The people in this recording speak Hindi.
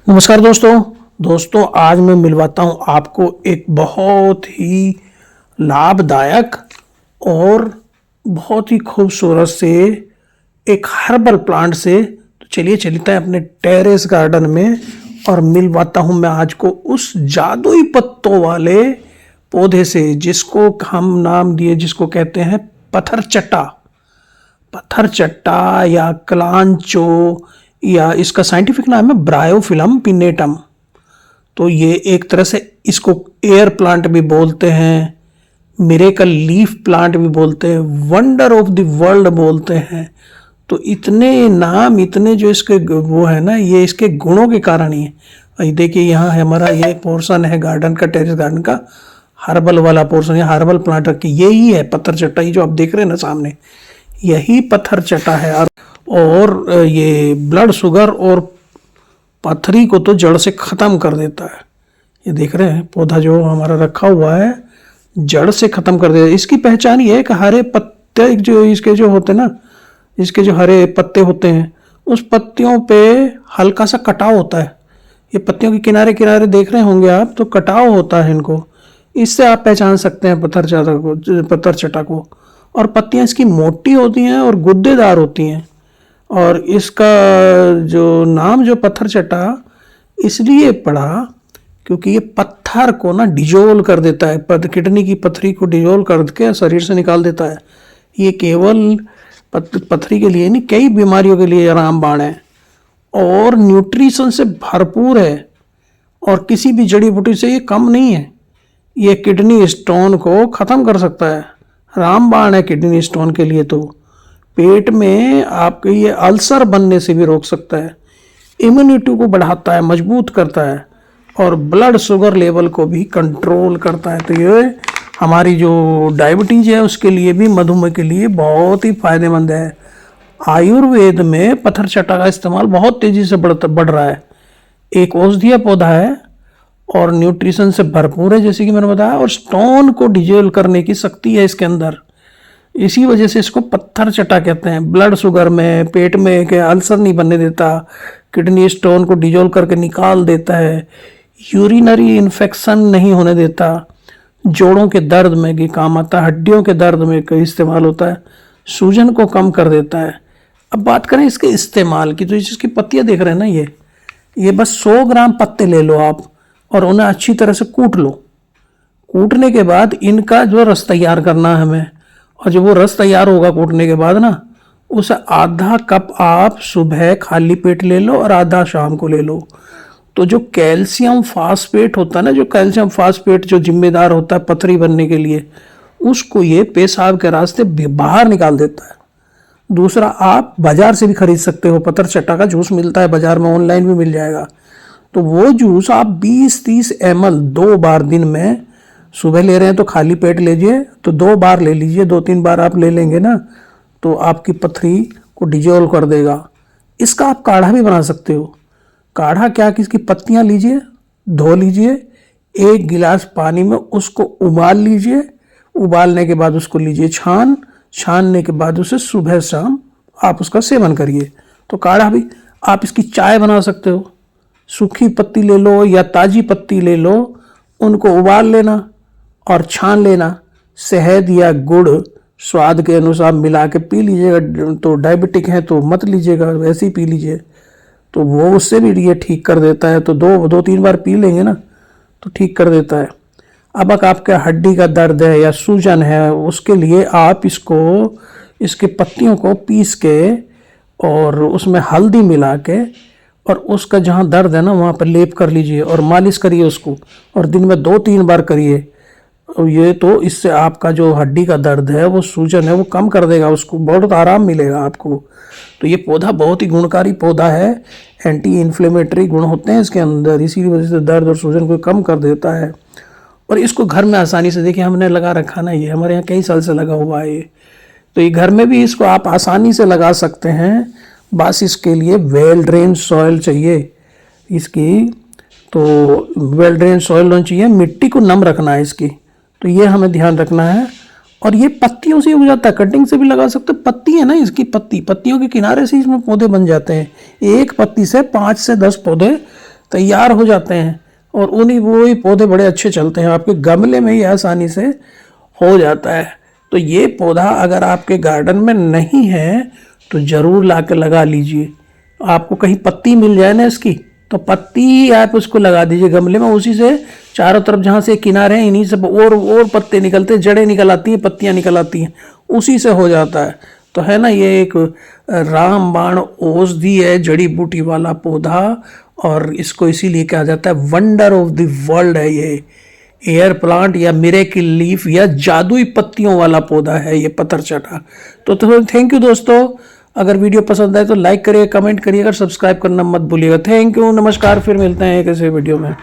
नमस्कार दोस्तों आज मैं मिलवाता हूँ आपको एक बहुत ही लाभदायक और बहुत ही खूबसूरत से एक हर्बल प्लांट से। तो चलिए चलते हैं अपने टेरेस गार्डन में और मिलवाता हूँ मैं आज को उस जादुई पत्तों वाले पौधे से जिसको हम नाम दिए, जिसको कहते हैं पत्थर चट्टा या क्लांचो, या इसका साइंटिफिक नाम है ब्रायोफिलम पिनेटम। तो ये एक तरह से इसको एयर प्लांट भी बोलते हैं, मिरेकल लीफ प्लांट भी बोलते हैं, वंडर ऑफ द वर्ल्ड बोलते हैं। तो इतने नाम, इतने जो इसके वो है ना, ये इसके गुणों के कारण ही है। ये देखिए यहाँ है हमारा ये पोर्शन है गार्डन का, टेरेस गार्डन का हर्बल वाला पोर्शन, या हर्बल प्लांट की यही है पत्थर चट्टा। ये जो आप देख रहे हैं ना सामने, यही पत्थर चट्टा है। और ये ब्लड शुगर और पथरी को तो जड़ से ख़त्म कर देता है। ये देख रहे हैं पौधा जो हमारा रखा हुआ है, जड़ से ख़त्म कर देता है। इसकी पहचान ये है कि हरे पत्ते जो इसके जो होते हैं ना, इसके जो हरे पत्ते होते हैं, उस पत्तियों पे हल्का सा कटाव होता है। ये पत्तियों के किनारे किनारे देख रहे होंगे आप, तो कटाव होता है इनको। इससे आप पहचान सकते हैं पत्थर चट्टा को। और पत्तियां इसकी मोटी होती हैं और गुद्देदार होती हैं। और इसका जो नाम जो पत्थर चट्टा इसलिए पड़ा क्योंकि ये पत्थर को ना डिजोल्व कर देता है, किडनी की पथरी को डिजोल्व करके शरीर से निकाल देता है। ये केवल पथरी के लिए नहीं, कई बीमारियों के लिए रामबाण है और न्यूट्रिशन से भरपूर है। और किसी भी जड़ी बूटी से ये कम नहीं है। ये किडनी स्टोन को ख़त्म कर सकता है, रामबाण है किडनी स्टोन के लिए। तो पेट में आपके ये अल्सर बनने से भी रोक सकता है, इम्यूनिटी को बढ़ाता है, मजबूत करता है, और ब्लड शुगर लेवल को भी कंट्रोल करता है। तो ये हमारी जो डायबिटीज है उसके लिए भी, मधुमेह के लिए बहुत ही फायदेमंद है। आयुर्वेद में पत्थर चट्टा का इस्तेमाल बहुत तेजी से बढ़ रहा है। एक औषधीय पौधा है और न्यूट्रिशन से भरपूर है, जैसे कि मैंने बताया, और स्टोन को डिजोल्व करने की शक्ति है इसके अंदर। इसी वजह से इसको पत्थर चट्टा कहते हैं। ब्लड शुगर में, पेट में के अल्सर नहीं बनने देता, किडनी स्टोन को डिजोल्व करके निकाल देता है, यूरिनरी इन्फेक्शन नहीं होने देता, जोड़ों के दर्द में भी काम आता है, हड्डियों के दर्द में कई इस्तेमाल होता है, सूजन को कम कर देता है। अब बात करें इसके इस्तेमाल की, तो इसकी पत्तियां देख रहे हैं ना, ये बस 100 ग्राम पत्ते ले लो आप और उन्हें अच्छी तरह से कूट लो। कूटने के बाद इनका जो रस तैयार करना है हमें, और जब वो रस तैयार होगा कूटने के बाद ना, उसे आधा कप आप सुबह खाली पेट ले लो और आधा शाम को ले लो। तो जो कैल्शियम फास्फेट होता है ना, जो कैल्शियम फास्फेट जो जिम्मेदार होता है पथरी बनने के लिए, उसको ये पेशाब के रास्ते बाहर निकाल देता है। दूसरा, आप बाजार से भी खरीद सकते हो, पत्थर चट्टा का जूस मिलता है बाजार में, ऑनलाइन भी मिल जाएगा। तो वो जूस आप 20-30 ml 2 बार दिन में, सुबह ले रहे हैं तो खाली पेट लीजिए, तो 2 बार ले लीजिए, 2-3 बार आप ले लेंगे ना, तो आपकी पथरी को डिजोल्व कर देगा। इसका आप काढ़ा भी बना सकते हो। काढ़ा क्या कि इसकी पत्तियां लीजिए, धो लीजिए, 1 गिलास पानी में उसको उबाल लीजिए, उबालने के बाद उसको लीजिए छानने के बाद उसे सुबह शाम आप उसका सेवन करिए। तो काढ़ा भी आप इसकी चाय बना सकते हो। सूखी पत्ती ले लो या ताज़ी पत्ती ले लो, उनको उबाल लेना और छान लेना, शहद या गुड़ स्वाद के अनुसार मिला के पी लीजिएगा। तो डायबिटिक है तो मत लीजिएगा, वैसे ही पी लीजिए, तो वो उससे भी ये ठीक कर देता है। तो 2-3 बार पी लेंगे ना तो ठीक कर देता है। अब अगर आपके हड्डी का दर्द है या सूजन है, उसके लिए आप इसके पत्तियों को पीस के और उसमें हल्दी मिला के और उसका जहाँ दर्द है ना वहाँ पर लेप कर लीजिए और मालिश करिए उसको, और दिन में 2-3 बार करिए। ये तो इससे आपका जो हड्डी का दर्द है, वो सूजन है, वो कम कर देगा, उसको बहुत आराम मिलेगा आपको। तो ये पौधा बहुत ही गुणकारी पौधा है, एंटी इन्फ्लेमेटरी गुण होते हैं इसके अंदर, इसी वजह से दर्द और सूजन को कम कर देता है। और इसको घर में आसानी से, देखिए हमने लगा रखा ना, ये हमारे यहाँ कई साल से लगा हुआ है ये, तो ये घर में भी इसको आप आसानी से लगा सकते हैं। बस इसके लिए वेल ड्रेन सॉइल चाहिए इसकी, तो वेल ड्रेन सॉइल होनी चाहिए, मिट्टी को नम रखना है इसकी, तो ये हमें ध्यान रखना है। और ये पत्तियों से हो जाता है, कटिंग से भी लगा सकते हो। पत्ती है ना इसकी, पत्तियों के किनारे से इसमें पौधे बन जाते हैं। एक पत्ती से 5 से 10 पौधे तैयार हो जाते हैं और उन्हीं वही पौधे बड़े अच्छे चलते हैं, आपके गमले में ही आसानी से हो जाता है। तो ये पौधा अगर आपके गार्डन में नहीं है तो ज़रूर ला कर लगा लीजिए। आपको कहीं पत्ती मिल जाए ना इसकी, तो पत्ती आप उसको लगा दीजिए गमले में, उसी से चारों तरफ जहाँ से किनारे हैं इन्हीं से और पत्ते निकलते हैं, जड़ें निकल आती हैं, पत्तियाँ निकल आती हैं, उसी से हो जाता है। तो है ना, ये एक रामबाण औषधि है, जड़ी बूटी वाला पौधा, और इसको इसीलिए कहा जाता है वंडर ऑफ द वर्ल्ड है ये। एयर प्लांट या मिरेकिल लीफ या जादुई पत्तियों वाला पौधा है ये पत्थरचटा। तो थैंक यू दोस्तों, अगर वीडियो पसंद आए तो लाइक करिए, कमेंट करिए, अगर सब्सक्राइब करना मत भूलिएगा। थैंक यू, नमस्कार, फिर मिलते हैं एक ऐसे वीडियो में।